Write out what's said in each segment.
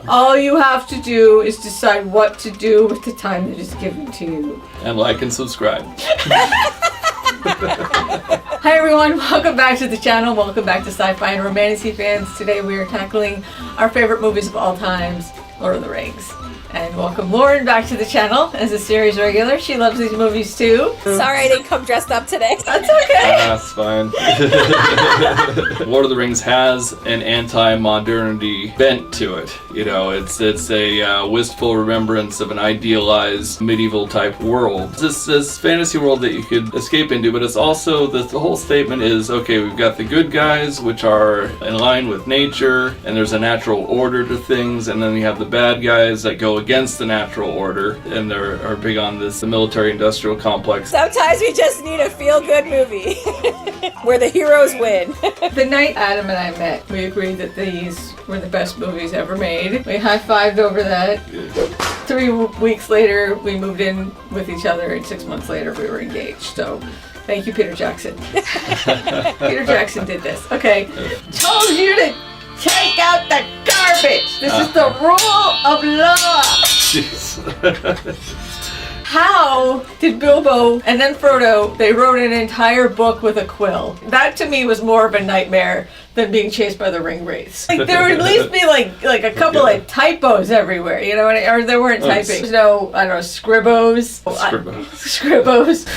All you have to do is decide what to do with the time that is given to you. And like and subscribe. Hi everyone, welcome back to the channel. Welcome back to Sci-Fi and Romantasy fans. Today we are tackling our favorite movies of all times, Lord of the Rings. And welcome Lauren back to the channel as a series regular. She loves these movies too. Sorry I didn't come dressed up today. That's okay. That's fine. Lord of the Rings has an anti-modernity bent to it. You know, it's a wistful remembrance of an idealized medieval type world. It's this fantasy world that you could escape into, but it's also, the whole statement is, okay, we've got the good guys, which are in line with nature, and there's a natural order to things, and then you have the bad guys that go against the natural order, and are big on this military-industrial complex. Sometimes we just need a feel-good movie where the heroes win. The night Adam and I met, we agreed that these were the best movies ever made. We high-fived over that. 3 weeks later, we moved in with each other, and 6 months later, we were engaged. So, thank you, Peter Jackson. Peter Jackson did this. Okay. Told you to take out the garbage. This is the rule of law. How did Bilbo and then Frodo, they wrote an entire book with a quill? That to me was more of a nightmare than being chased by the ring wraiths. Like there would at least be like a couple of typos everywhere, you know, or there weren't typing. There's no, I don't know, scribos. Scribos.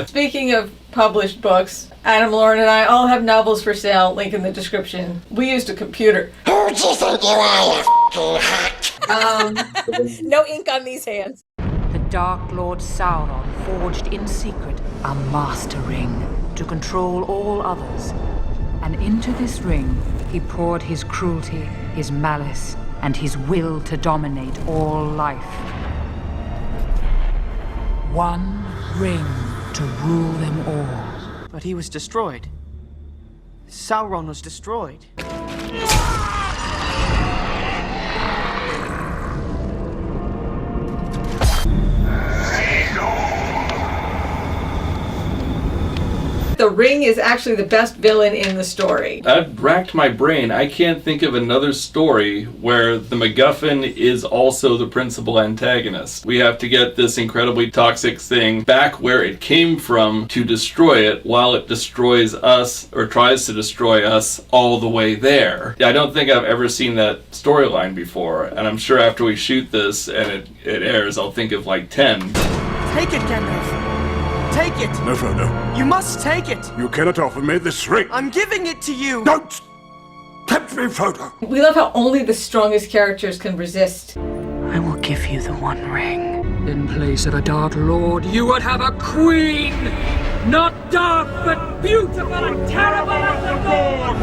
Speaking of published books, Adam, Lauren, and I all have novels for sale, link in the description. We used a computer. Who do you think you are, you f***ing hack? No ink on these hands. The Dark Lord Sauron forged in secret a master ring to control all others. And into this ring, he poured his cruelty, his malice, and his will to dominate all life. One ring to rule them all. But he was destroyed. Sauron was destroyed. The ring is actually the best villain in the story. I've racked my brain. I can't think of another story where the MacGuffin is also the principal antagonist. We have to get this incredibly toxic thing back where it came from to destroy it while it destroys us, or tries to destroy us, all the way there. I don't think I've ever seen that storyline before, and I'm sure after we shoot this and it airs, I'll think of like 10. Take it, Gandalf. Take it! No, Frodo. You must take it! You cannot offer me this ring. I'm giving it to you! Don't tempt me, Frodo. We love how only the strongest characters can resist. I will give you the One Ring. In place of a Dark Lord, you would have a queen! Not dark, but beautiful and terrible as the Lord!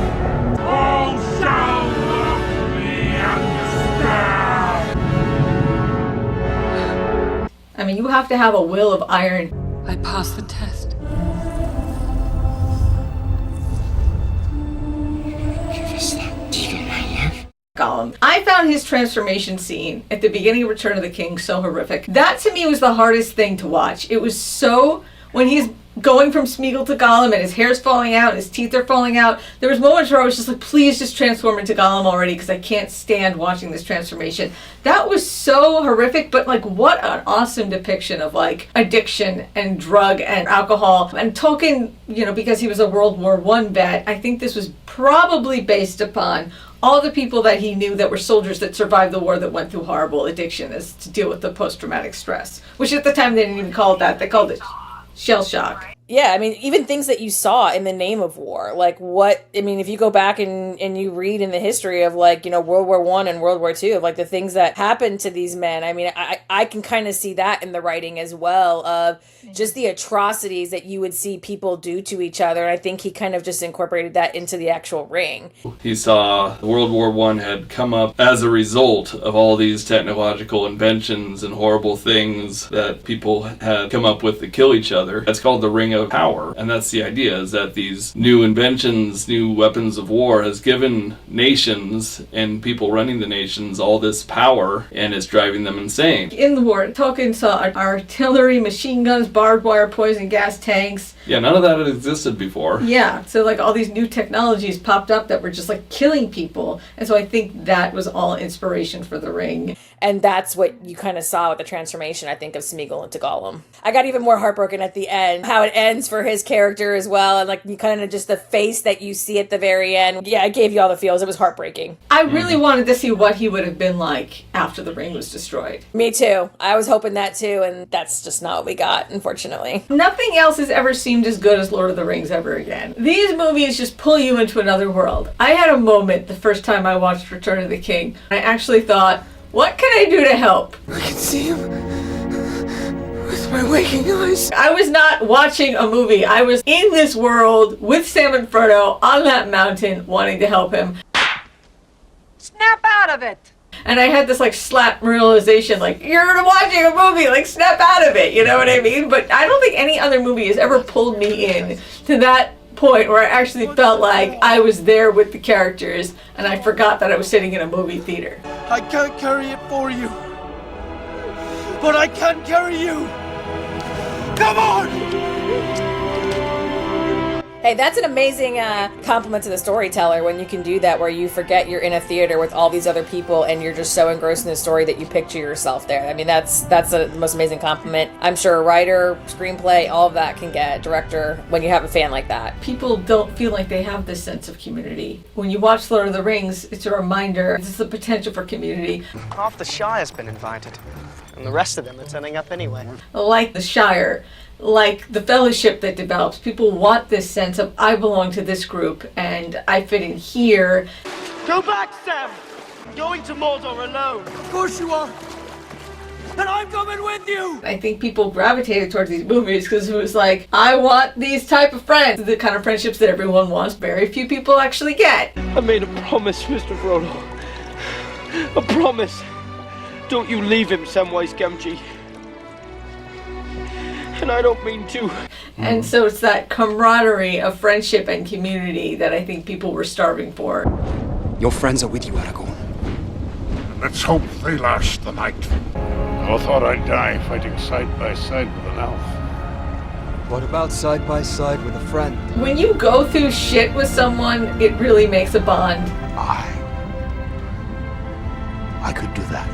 All shall love me and despair! I mean, you have to have a will of iron. I passed the test. Give us that evil, my love. Gollum. I found his transformation scene at the beginning of Return of the King so horrific. That to me was the hardest thing to watch. It was so, when he's going from Smeagol to Gollum and his hair's falling out and his teeth are falling out, there was moments where I was just like, please just transform into Gollum already because I can't stand watching this transformation. That was so horrific, but like what an awesome depiction of like addiction and drug and alcohol. And Tolkien, you know, because he was a World War I vet, I think this was probably based upon all the people that he knew that were soldiers that survived the war that went through horrible addiction as to deal with the post-traumatic stress, which at the time they didn't even call it that. They called it shell shock. Yeah, I mean, even things that you saw in the name of war, like what, I mean, if you go back and you read in the history of like, you know, World War I and World War II, of like the things that happened to these men, I mean, I can kind of see that in the writing as well, of just the atrocities that you would see people do to each other. And I think he kind of just incorporated that into the actual ring. He saw World War I had come up as a result of all these technological inventions and horrible things that people had come up with to kill each other. That's called the Ring of Power. And that's the idea, is that these new inventions, new weapons of war has given nations and people running the nations all this power, and it's driving them insane. In the war, Tolkien saw artillery, machine guns, barbed wire, poison gas tanks, Yeah, none of that had existed before. Yeah, so like all these new technologies popped up that were just like killing people. And so I think that was all inspiration for The Ring. And that's what you kind of saw with the transformation, I think, of Smeagol into Gollum. I got even more heartbroken at the end, how it ends for his character as well. And like you kind of just the face that you see at the very end. Yeah, it gave you all the feels. It was heartbreaking. I really wanted to see what he would have been like after the ring was destroyed. Me too. I was hoping that too. And that's just not what we got, unfortunately. Nothing else has ever seemed as good as Lord of the Rings ever again. These movies just pull you into another world. I had a moment the first time I watched Return of the King. I actually thought, what can I do to help? I can see him with my waking eyes. I was not watching a movie. I was in this world with Sam and Frodo on that mountain wanting to help him. Snap out of it! And I had this like slap realization, like, you're watching a movie, like snap out of it, you know what I mean? But I don't think any other movie has ever pulled me in to that point where I actually felt like I was there with the characters and I forgot that I was sitting in a movie theater. I can't carry it for you, but I can carry you. Come on! Hey, that's an amazing compliment to the storyteller when you can do that, where you forget you're in a theater with all these other people and you're just so engrossed in the story that you picture yourself there. I mean, that's the most amazing compliment. I'm sure a writer, screenplay, all of that can get, director, when you have a fan like that. People don't feel like they have this sense of community. When you watch Lord of the Rings, it's a reminder, this is the potential for community. Half the Shire's been invited, and the rest of them are turning up anyway. Like the Shire, like the fellowship that develops, people want this sense of I belong to this group and I fit in here. Go back, Sam! Going to Mordor alone. Of course you are. And I'm coming with you! I think people gravitated towards these movies because it was like, I want these type of friends. The kind of friendships that everyone wants, very few people actually get. I made a promise, Mr. Frodo. A promise. Don't you leave him, Samwise Gamgee. And I don't mean to. And so it's that camaraderie of friendship and community that I think people were starving for. Your friends are with you, Aragorn. Let's hope they last the night. I thought I'd die fighting side by side with an elf. What about side by side with a friend? When you go through shit with someone, it really makes a bond. I could do that.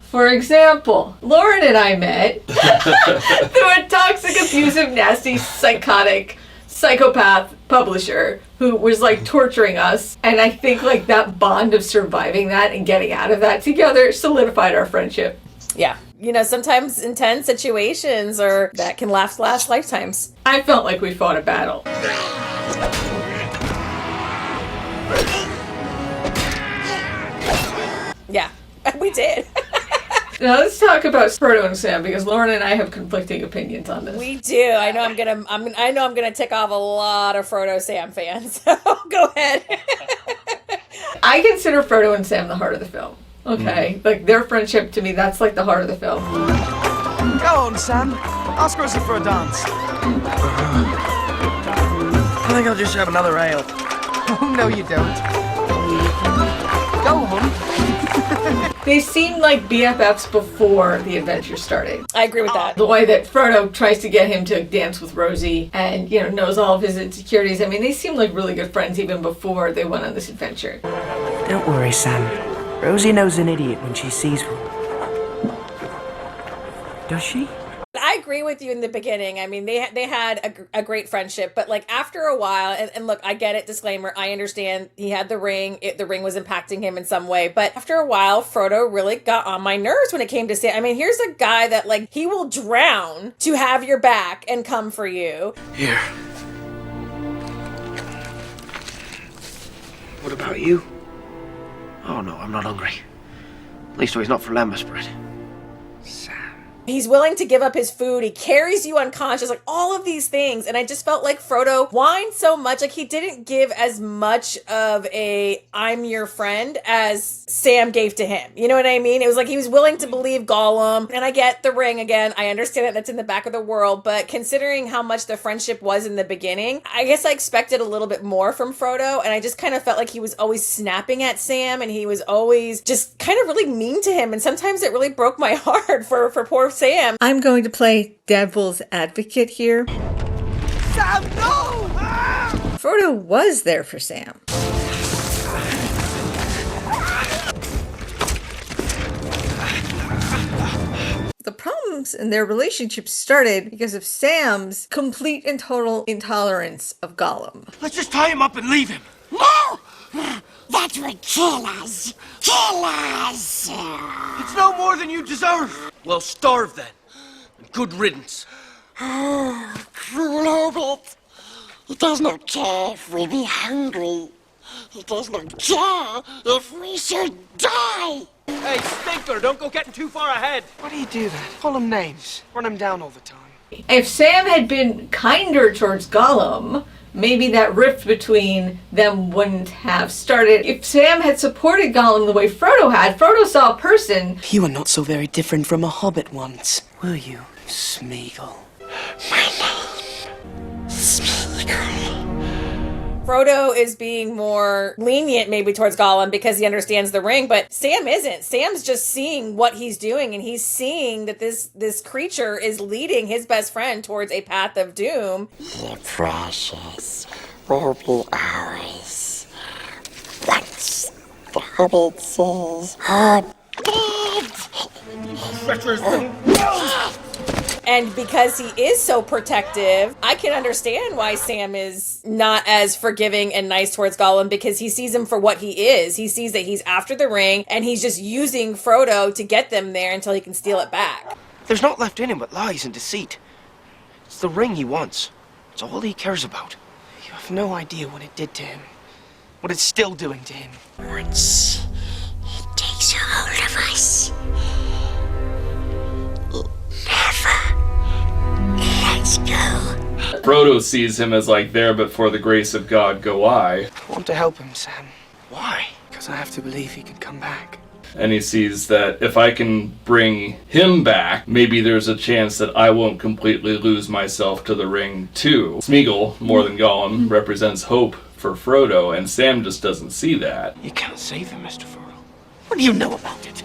For example, Lauren and I met through a toxic, abusive, nasty, psychotic, psychopath publisher who was like torturing us. And I think like that bond of surviving that and getting out of that together solidified our friendship. Yeah. You know, sometimes intense situations or that can last lifetimes. I felt like we fought a battle. Yeah, we did. Now let's talk about Frodo and Sam because Lauren and I have conflicting opinions on this. We do. I know I'm gonna tick off a lot of Frodo Sam fans. So go ahead. I consider Frodo and Sam the heart of the film. Okay, like their friendship to me, that's like the heart of the film. Go on, Sam. Ask Rosie for a dance. I think I'll just have another ale. Oh, no, you don't. Go on. They seemed like BFFs before the adventure started. I agree with that. The way that Frodo tries to get him to dance with Rosie and, you know, knows all of his insecurities. I mean, they seemed like really good friends even before they went on this adventure. Don't worry, Sam. Rosie knows an idiot when she sees one. Does she? I agree with you in the beginning. I mean, they had a great friendship, but like after a while, and look, I get it, disclaimer, I understand he had the ring, the ring was impacting him in some way, but after a while, Frodo really got on my nerves when it came to Sam. I mean, here's a guy that like, he will drown to have your back and come for you. Here. What about you? Oh no, I'm not hungry. At least he's not for lembas bread. He's willing to give up his food. He carries you unconscious, like all of these things. And I just felt like Frodo whined so much. Like he didn't give as much of a I'm your friend as Sam gave to him. You know what I mean? It was like he was willing to believe Gollum. And I get the ring again. I understand that that's in the back of the world. But considering how much the friendship was in the beginning, I guess I expected a little bit more from Frodo. And I just kind of felt like he was always snapping at Sam. And he was always just kind of really mean to him. And sometimes it really broke my heart for poor Sam. I'm going to play devil's advocate here. Sam, no! Frodo was there for Sam. The problems in their relationship started because of Sam's complete and total intolerance of Gollum. Let's just tie him up and leave him. No! That would kill us. Kill us! It's no more than you deserve. Well, starve then. And good riddance. Oh, cruel Hobbit. He does not care if we be hungry. He does not care if we should die. Hey, Stinker, don't go getting too far ahead. Why do you do that? Call him names. Run him down all the time. If Sam had been kinder towards Gollum, maybe that rift between them wouldn't have started. If Sam had supported Gollum the way Frodo had, Frodo saw a person. You were not so very different from a hobbit once, were you, Smeagol? My name, Smeagol. Frodo is being more lenient maybe towards Gollum because he understands the ring, but Sam isn't. Sam's just seeing what he's doing, and he's seeing that this creature is leading his best friend towards a path of doom. The precious will be ours. Once the Hobbit says, And because he is so protective, I can understand why Sam is not as forgiving and nice towards Gollum, because he sees him for what he is. He sees that he's after the ring, and he's just using Frodo to get them there until he can steal it back. There's not left in him but lies and deceit. It's the ring he wants. It's all he cares about. You have no idea what it did to him. What it's still doing to him. once it takes hold of us, it never lets go. Frodo sees him as like, there but for the grace of God go I. I want to help him, Sam. Why? Because I have to believe he can come back. And he sees that if I can bring him back, maybe there's a chance that I won't completely lose myself to the ring too. Smeagol, more than Gollum, represents hope for Frodo, and Sam just doesn't see that. You can't save him, Mr. Frodo. What do you know about it?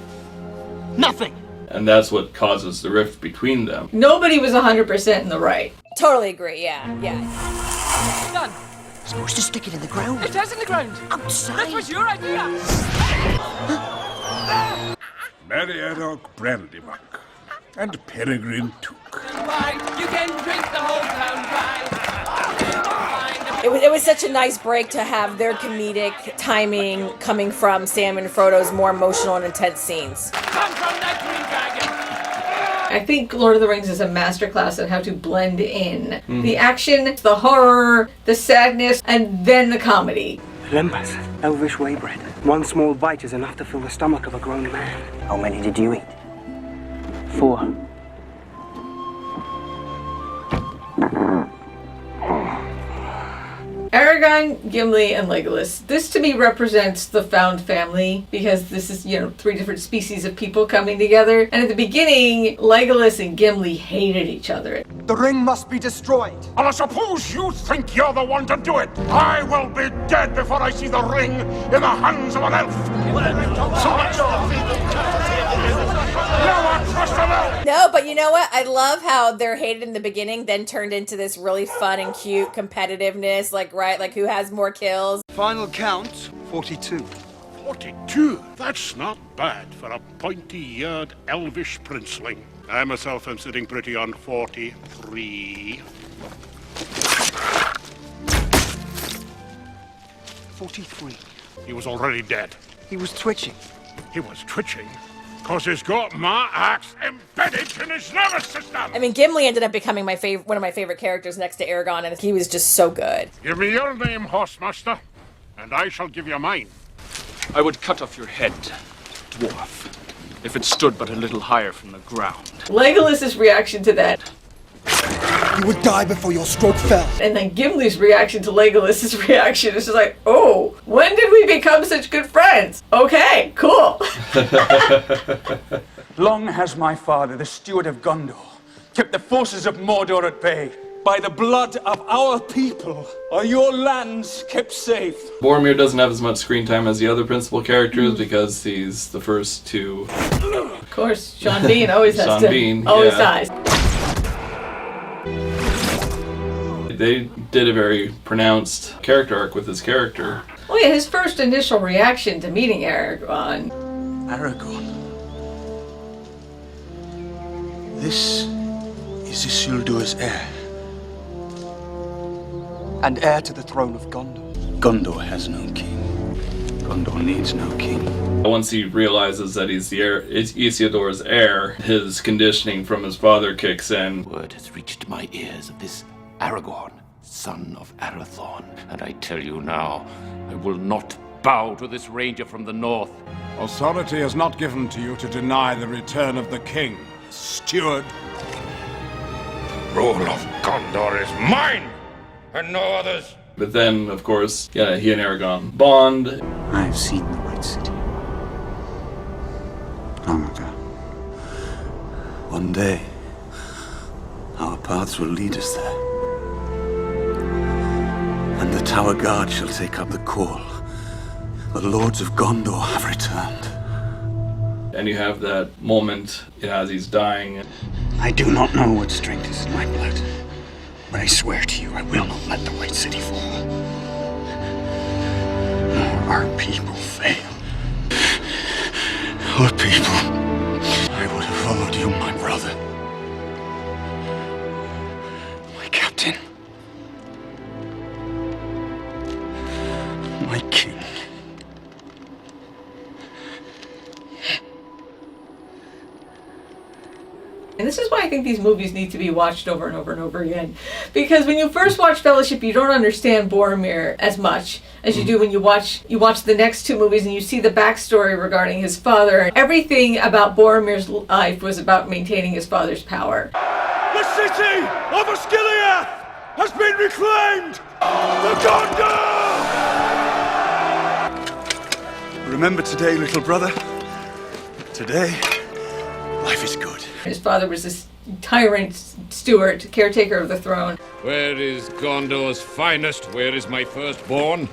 Nothing! And that's what causes the rift between them. Nobody was 100% in the right. Totally agree, yeah. Done. Supposed to stick it in the ground. It is in the ground. Outside. That was your idea. Merry Brandybuck and Peregrine Took. Why, you can drink the whole town dry. It was such a nice break to have their comedic timing coming from Sam and Frodo's more emotional and intense scenes. Come from that green dragon. I think Lord of the Rings is a masterclass on how to blend in the action, the horror, the sadness, and then the comedy. Lembas, elvish way bread. One small bite is enough to fill the stomach of a grown man. How many did you eat? 4. Aragorn, Gimli, and Legolas. This to me represents the found family because this is, 3 different species of people coming together. And at the beginning, Legolas and Gimli hated each other. The ring must be destroyed. And I suppose you think you're the one to do it. I will be dead before I see the ring in the hands of an elf. No, but you know what? I love how they're hated in the beginning, then turned into this really fun and cute competitiveness, like who has more kills. Final count, 42. 42? That's not bad for a pointy-eared elvish princeling. I myself am sitting pretty on 43. 43. He was already dead. He was twitching. He was twitching? Because he's got my axe embedded in his nervous system! I mean, Gimli ended up becoming one of my favorite characters next to Aragorn, and he was just so good. Give me your name, Horsemaster, and I shall give you mine. I would cut off your head, dwarf, if it stood but a little higher from the ground. Legolas's reaction to that, You would die before your stroke fell. and then Gimli's reaction to Legolas's reaction is just like, oh, when did we become such good friends? Okay, cool. Long has my father, the steward of Gondor, kept the forces of Mordor at bay. By the blood of our people are your lands kept safe. Boromir doesn't have as much screen time as the other principal characters because he's the first to... Of course, Sean Bean always has Sean to. Bean, always yeah. dies. They did a very pronounced character arc with his character. Oh yeah, his first initial reaction to meeting Aragorn. Aragorn. This is Isildur's heir. And heir to the throne of Gondor. Gondor has no king. Gondor needs no king. Once he realizes that he's Isildur's heir, his conditioning from his father kicks in. Word has reached my ears of this Aragorn, son of Arathorn, and I tell you now, I will not bow to this ranger from the north. Authority is not given to you to deny the return of the king, steward. Rule of Gondor is mine, and no others. But then, of course, he and Aragorn bond. I have seen the White City. Long ago. One day, our paths will lead us there. And the Tower Guard shall take up the call. The Lords of Gondor have returned. And you have that moment, as he's dying. I do not know what strength is in my blood, but I swear to you, I will not let the White City fall. Nor our people fail. Our people. I would have followed you, my brother. My captain. My king. And this is why I think these movies need to be watched over and over and over again. Because when you first watch Fellowship, you don't understand Boromir as much as you do when you watch the next two movies and you see the backstory regarding his father. Everything about Boromir's life was about maintaining his father's power. The city of Osgiliath has been reclaimed! For Gondor! Remember today, little brother. Today, life is good. His father was this tyrant steward, caretaker of the throne. Where is Gondor's finest? Where is my firstborn?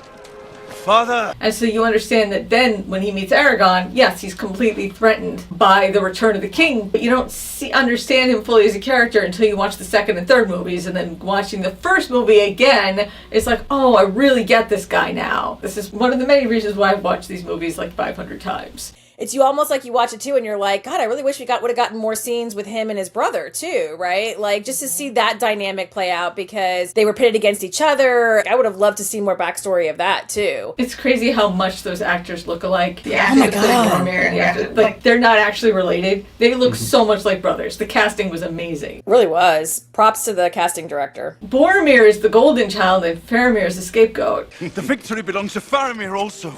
Father! And so you understand that then when he meets Aragorn, yes, he's completely threatened by the return of the king, but you don't understand him fully as a character until you watch the second and third movies, and then watching the first movie again, it's like, oh, I really get this guy now. This is one of the many reasons why I've watched these movies like 500 times. It's you almost like you watch it too and you're like, God, I really wish we would have gotten more scenes with him and his brother too, right? Like just to see that dynamic play out because they were pitted against each other. I would have loved to see more backstory of that too. It's crazy how much those actors look alike. The Oh my actors that God. Boromir and the actors, like they're not actually related. They look so much like brothers. The casting was amazing. Really was. Props to the casting director. Boromir is the golden child and Faramir is the scapegoat. The victory belongs to Faramir also.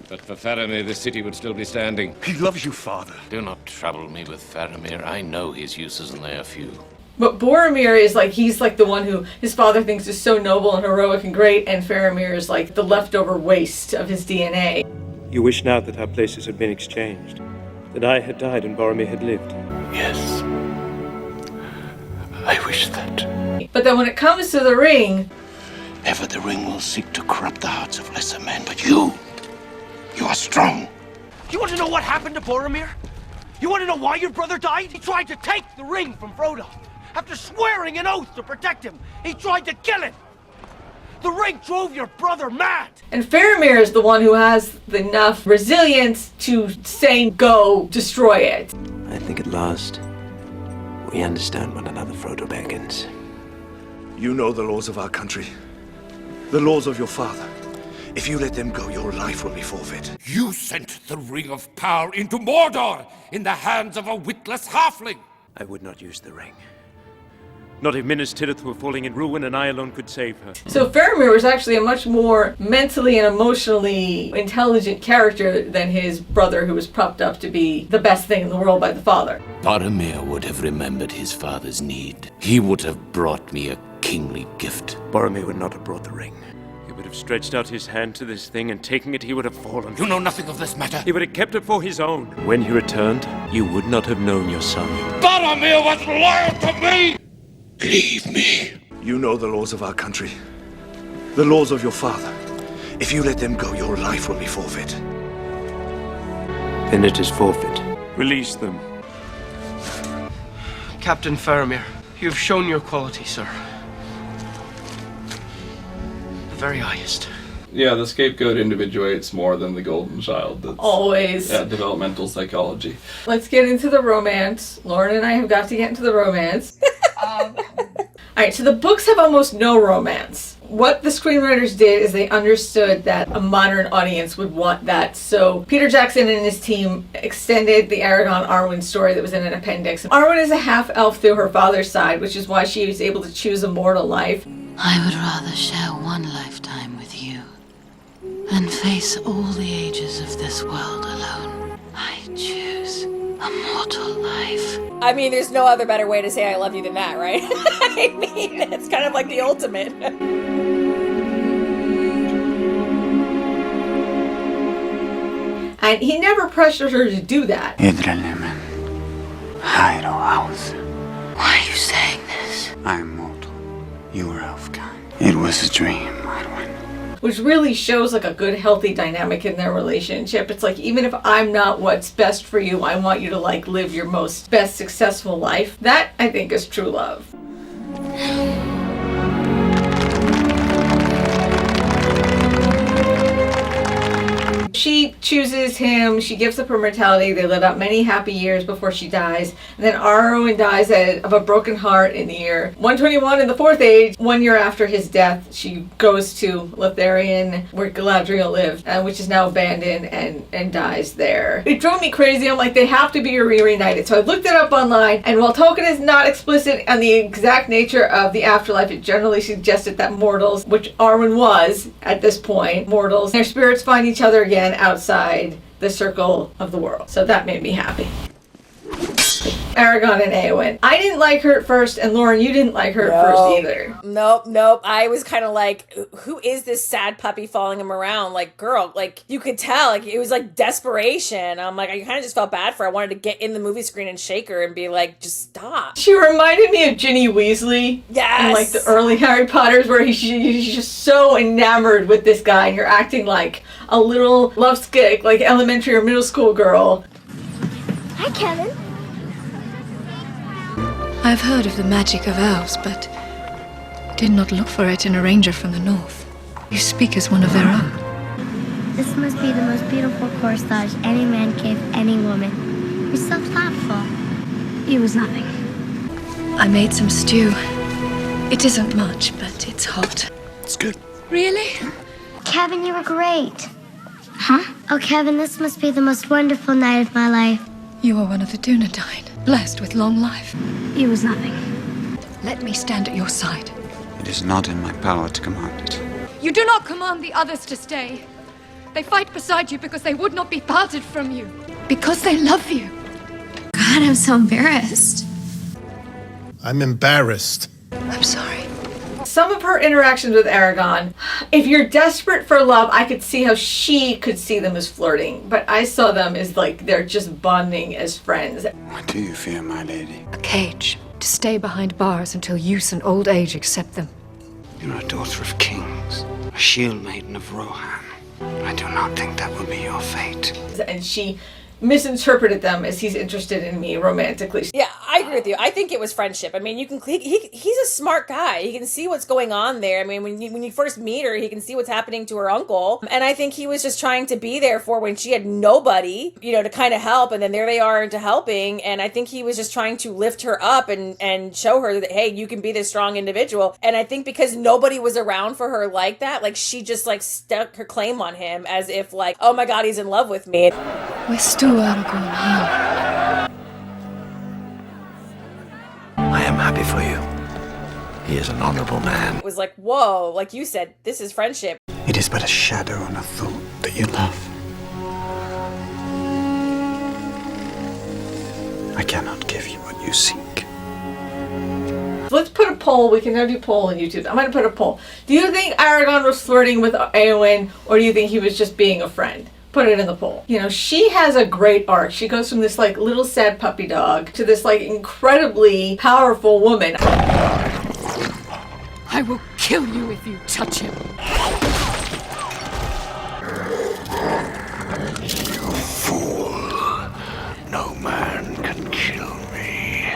But for Faramir, the city would still be standing. He loves you, father. Do not trouble me with Faramir. I know his uses and they are few. But Boromir is like, he's like the one who his father thinks is so noble and heroic and great, and Faramir is like the leftover waste of his DNA. You wish now that our places had been exchanged, that I had died and Boromir had lived. Yes. I wish that. But then when it comes to the ring... Ever the ring will seek to corrupt the hearts of lesser men, but you are strong. You want to know what happened to Boromir? You want to know why your brother died? He tried to take the ring from Frodo. After swearing an oath to protect him, he tried to kill him. The ring drove your brother mad. And Faramir is the one who has enough resilience to say, go, destroy it. I think at last we understand one another, Frodo Baggins. You know the laws of our country. The laws of your father. If you let them go, your life will be forfeit. You sent the Ring of Power into Mordor in the hands of a witless halfling. I would not use the ring. Not if Minas Tirith were falling in ruin and I alone could save her. So Faramir was actually a much more mentally and emotionally intelligent character than his brother, who was propped up to be the best thing in the world by the father. Boromir would have remembered his father's need. He would have brought me a kingly gift. Boromir would not have brought the ring. He would have stretched out his hand to this thing, and taking it, he would have fallen. You know nothing of this matter. He would have kept it for his own. When he returned, you would not have known your son. Boromir was loyal to me! Leave me. You know the laws of our country. The laws of your father. If you let them go, your life will be forfeit. Then it is forfeit. Release them. Captain Faramir, you have shown your quality, sir. very highest. Yeah, the scapegoat individuates more than the golden child. That's, Always. Yeah, developmental psychology. Let's get into the romance. Lauren and I have got to get into the romance. Alright, so the books have almost no romance. What the screenwriters did is they understood that a modern audience would want that. So Peter Jackson and his team extended the Aragorn Arwen story that was in an appendix. Arwen is a half-elf through her father's side, which is why she was able to choose a mortal life. I would rather share one lifetime with you than face all the ages of this world alone. I choose a mortal life. I mean, there's no other better way to say I love you than that, right? I mean, it's kind of like the ultimate. And he never pressured her to do that. Why are you saying this? I am mortal. You are elf-kind. It was a dream, Arwen. Which really shows like a good, healthy dynamic in their relationship. It's like, even if I'm not what's best for you, I want you to like live your most best successful life. That, I think, is true love. She chooses him, she gives up her mortality, they live out many happy years before she dies. And then Arwen dies of a broken heart in the year 121 in the Fourth Age. 1 year after his death, she goes to Lothlorien, where Galadriel lived, which is now abandoned, and dies there. It drove me crazy. I'm like, they have to be reunited. So I looked it up online, and while Tolkien is not explicit on the exact nature of the afterlife, it generally suggested that mortals, which Arwen was at this point, mortals, their spirits find each other again outside the circle of the world. So that made me happy. Aragorn and Éowyn. I didn't like her at first, and Lauren, you didn't like her at first either. Nope. I was kind of like, who is this sad puppy following him around? Like, girl, like, you could tell, like, it was like desperation. I'm like, I kind of just felt bad for her. I wanted to get in the movie screen and shake her and be like, just stop. She reminded me of Ginny Weasley. Yes. In like the early Harry Potters, where she's just so enamored with this guy, and you're acting like a little lovesick, like elementary or middle school girl. Hi, Kevin. I've heard of the magic of elves, but did not look for it in a ranger from the north. You speak as one of their own. This must be the most beautiful corsage any man gave any woman. You're so thoughtful. It was nothing. I made some stew. It isn't much, but it's hot. It's good. Really? Kevin, you were great. Huh? Oh, Kevin, this must be the most wonderful night of my life. You are one of the Dunedain, blessed with long life. It was nothing. Let me stand at your side. It is not in my power to command it. You do not command the others to stay. They fight beside you because they would not be parted from you. Because they love you. God, I'm so embarrassed. I'm embarrassed. I'm sorry. Some of her interactions with Aragorn, if you're desperate for love, I could see how she could see them as flirting, but I saw them as like they're just bonding as friends. What do you fear, my lady? A cage. To stay behind bars until use and old age accept them. You're a daughter of kings, a shield maiden of Rohan. I do not think that will be your fate. And she misinterpreted them as he's interested in me romantically. Yeah, I agree with you. I think it was friendship. I mean, you can he's a smart guy. He can see what's going on there. I mean, when you first meet her, he can see what's happening to her uncle. And I think he was just trying to be there for when she had nobody, to kind of help. And then there they are into helping. And I think he was just trying to lift her up and show her that, hey, you can be this strong individual. And I think because nobody was around for her like that, like she just like stuck her claim on him as if like, oh my God, he's in love with me. We're still Aragorn here. I am happy for you. He is an honorable man. It was like, whoa, like you said, this is friendship. It is but a shadow and a thought that you love. I cannot give you what you seek. Let's put a poll. We can now do poll on YouTube. I'm going to put a poll. Do you think Aragorn was flirting with Éowyn, or do you think he was just being a friend? Put it in the poll. She has a great arc. She goes from this like little sad puppy dog to this like incredibly powerful woman. I will kill you if you touch him. You fool. No man can kill me.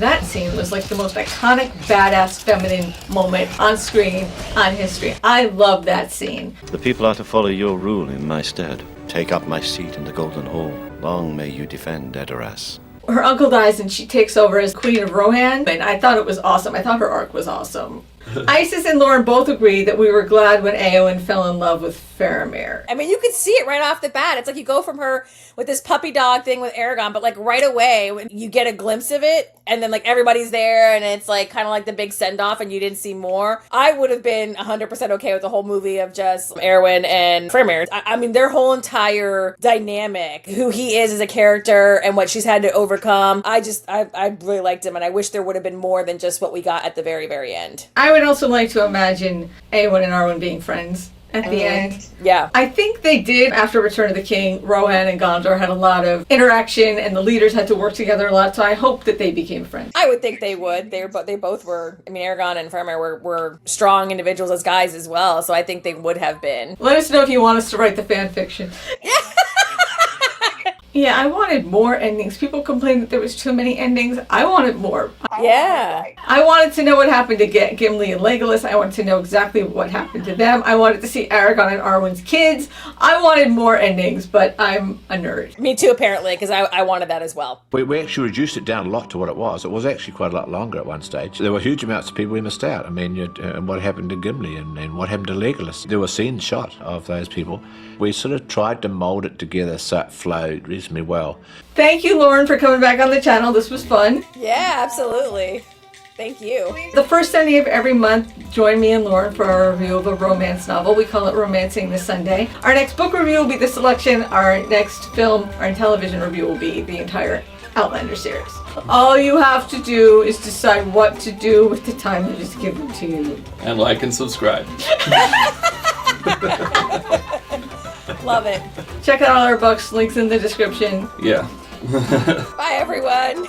That scene was like the most iconic, badass, feminine moment on screen, on history. I love that scene. The people are to follow your rule in my stead. Take up my seat in the Golden Hall. Long may you defend Edoras. Her uncle dies and she takes over as Queen of Rohan, and I thought it was awesome. I thought her arc was awesome. Isis and Lauren both agreed that we were glad when Éowyn fell in love with Faramir. I mean, you could see it right off the bat. It's like you go from her with this puppy dog thing with Aragorn, but like right away when you get a glimpse of it, and then like everybody's there, and it's like kind of like the big send-off, and you didn't see more. I would have been 100% okay with the whole movie of just Éowyn and Faramir. I mean, their whole entire dynamic, who he is as a character, and what she's had to overcome. I really liked him, and I wish there would have been more than just what we got at the very, very end. I would also like to imagine Éowyn and Arwen being friends at the end. Yeah. I think they did after Return of the King. Rohan and Gondor had a lot of interaction and the leaders had to work together a lot, so I hope that they became friends. I would think they would. They both were, I mean, Aragorn and Faramir were strong individuals as guys as well, so I think they would have been. Let us know if you want us to write the fan fiction. Yeah, I wanted more endings. People complained that there was too many endings. I wanted more. Yeah. I wanted to know what happened to Gimli and Legolas. I wanted to know exactly what happened to them. I wanted to see Aragorn and Arwen's kids. I wanted more endings, but I'm a nerd. Me too, apparently, because I wanted that as well. We actually reduced it down a lot to what it was. It was actually quite a lot longer at one stage. There were huge amounts of people we missed out. I mean, what happened to Gimli and what happened to Legolas. There were scenes shot of those people. We sort of tried to mould it together so it flowed reasonably well. Thank you, Lauren, for coming back on the channel. This was fun. Yeah, absolutely. Thank you. The first Sunday of every month, join me and Lauren for our review of a romance novel. We call it Romancing This Sunday. Our next book review will be The Selection. Our next film and television review will be the entire Outlander series. All you have to do is decide what to do with the time that is given to you. And like and subscribe. Love it. Check out all our books, links in the description. Yeah. Bye, everyone.